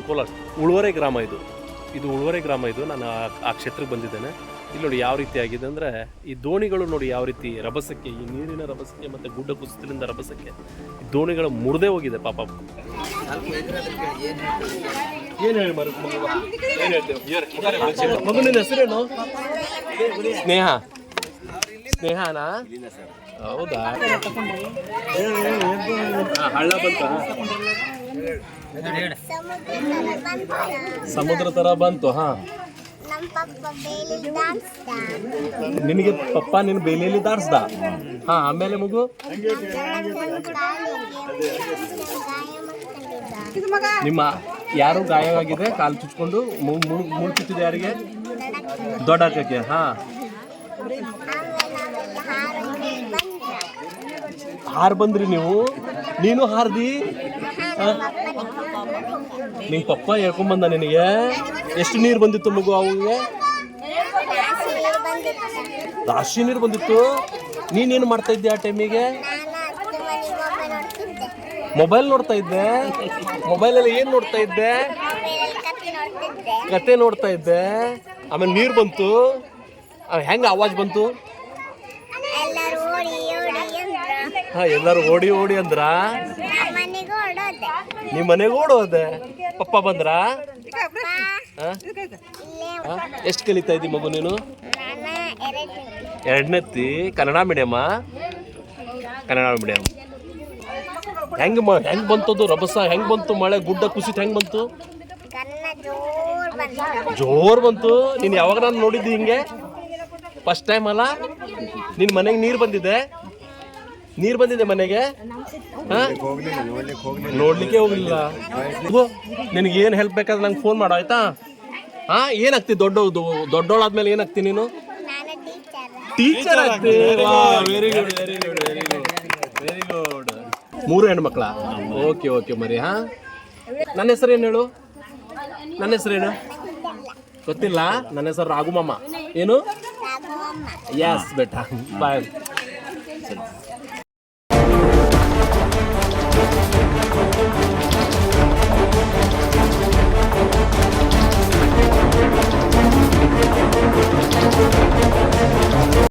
ಕೋಲಾರ ಉಳುವರೆ ಗ್ರಾಮ ಇದು ಉಳುವರೆ ಗ್ರಾಮ ಇದು. ನಾನು ಆ ಕ್ಷೇತ್ರಕ್ಕೆ ಬಂದಿದ್ದೇನೆ. ಇಲ್ಲಿ ನೋಡಿ ಯಾವ ರೀತಿ ಆಗಿದೆ ಅಂದರೆ, ಈ ದೋಣಿಗಳು ನೋಡಿ ಯಾವ ರೀತಿ ರಭಸಕ್ಕೆ, ಈ ನೀರಿನ ರಭಸಕ್ಕೆ ಮತ್ತು ಗುಡ್ಡ ಕುಸಿತದಿಂದ ರಭಸಕ್ಕೆ ಈ ದೋಣಿಗಳು ಮುರಿದೇ ಹೋಗಿದೆ ಪಾಪ. ಏನು ಹೇಳಿ ಏನು ಹೇಳ್ತೇವೆ ಮಗು, ನಿನ್ನ ಹೆಸರೇನು? ಸ್ನೇಹನಾ? ಹೌದಾ? ಹಳ್ಳ ಬಂತ, ಸಮುದ್ರ ತರ ಬಂತು. ಹಾ, ನಿನಗೆ ಪಪ್ಪ ನಿನ್ನ ಬೇಲಿಯಲ್ಲಿ ದಾಡ್ಸ್ದ? ಹಾ, ಆಮೇಲೆ ಮಗು ನಿಮ್ಮ ಯಾರು ಗಾಯವಾಗಿದೆ? ಕಾಲು ಚುಚ್ಕೊಂಡು ಮೂಳು ಚುಚ್ಚಿದೆ ಯಾರಿಗೆ? ದೊಡ್ಡ ಹಾಕಕ್ಕೆ. ಹಾ, ಹಾರ್ ಬಂದ್ರಿ ನೀವು? ನೀನು ಹಾರ್ದಿ? ನಿಂಗೆ ಪಪ್ಪ ಹೇಳ್ಕೊಂಬಂದ ನಿನಗೆ? ಎಷ್ಟು ನೀರು ಬಂದಿತ್ತು ಮಗು ಅವಿಗೆ? ರಾಶಿ ನೀರು ಬಂದಿತ್ತು. ನೀನೇನು ಮಾಡ್ತಾ ಇದ್ದೆ ಆ ಟೈಮಿಗೆ? ಮೊಬೈಲ್ ನೋಡ್ತಾ ಇದ್ದೆ. ಮೊಬೈಲಲ್ಲಿ ಏನು ನೋಡ್ತಾ ಇದ್ದೆ? ಕತೆ ನೋಡ್ತಾ ಇದ್ದೆ. ಆಮೇಲೆ ನೀರು ಬಂತು. ಹೆಂಗೆ ಆವಾಜ್ ಬಂತು? ಹಾ, ಎಲ್ಲರೂ ಓಡಿ ಓಡಿ ಅಂದ್ರ? ನಿಮ್ಮ ಮನೆಗೆ ಓಡೋದೆ? ಪಪ್ಪ ಬಂದ್ರ? ಎಷ್ಟು ಕಲಿತಾ ಇದ್ದಿ ಮಗು ನೀನು? ಎರಡನೇತ್ತಿ. ಕನ್ನಡ ಮೀಡಿಯಮ್ಮ? ಕನ್ನಡ ಮೀಡಿಯಂ. ಹೆಂಗೆ ಬಂತದು ರಭಸ? ಹೆಂಗೆ ಬಂತು ಮಳೆ? ಗುಡ್ಡ ಕುಸಿತ ಹೆಂಗೆ ಬಂತು? ಜೋರ್ ಬಂತು. ನೀನು ಯಾವಾಗ ನಾನು ನೋಡಿದ್ದಿ ಹಿಂಗೆ? ಫಸ್ಟ್ ಟೈಮ್ ಅಲ್ಲ? ನಿನ್ನ ಮನೆಗೆ ನೀರು ಬಂದಿದೆ? ನೀರು ಬಂದಿದೆ ಮನೆಗೆ? ನೋಡ್ಲಿಕ್ಕೆ ಹೋಗ್ಲಿಲ್ಲ. ನಿನಗೆ ಏನು ಹೆಲ್ಪ್ ಬೇಕಾದ್ರೆ ನಂಗೆ ಫೋನ್ ಮಾಡು, ಆಯ್ತಾ? ಹಾ, ಏನಾಗ್ತಿ? ದೊಡ್ಡೋಳಾದ್ಮೇಲೆ ಏನಾಗ್ತಿ ನೀನು? ಟೀಚರ್ ಆಗ್ತಿ. Very good, very good, very good, very good. 3 ಹೆಣ್ಮಕ್ಳ? ಓಕೆ ಓಕೆ ಮರಿ. ಹಾ, ನನ್ನ ಹೆಸರು ಏನು ಹೇಳು? ನನ್ನ ಹೆಸರೇನು ಗೊತ್ತಿಲ್ಲ? ನನ್ನ ಹೆಸರು ರಾಘುಮಮ್ಮ. ಏನು? ಯಸ್ ಬೇಟ, ಬಾಯ್.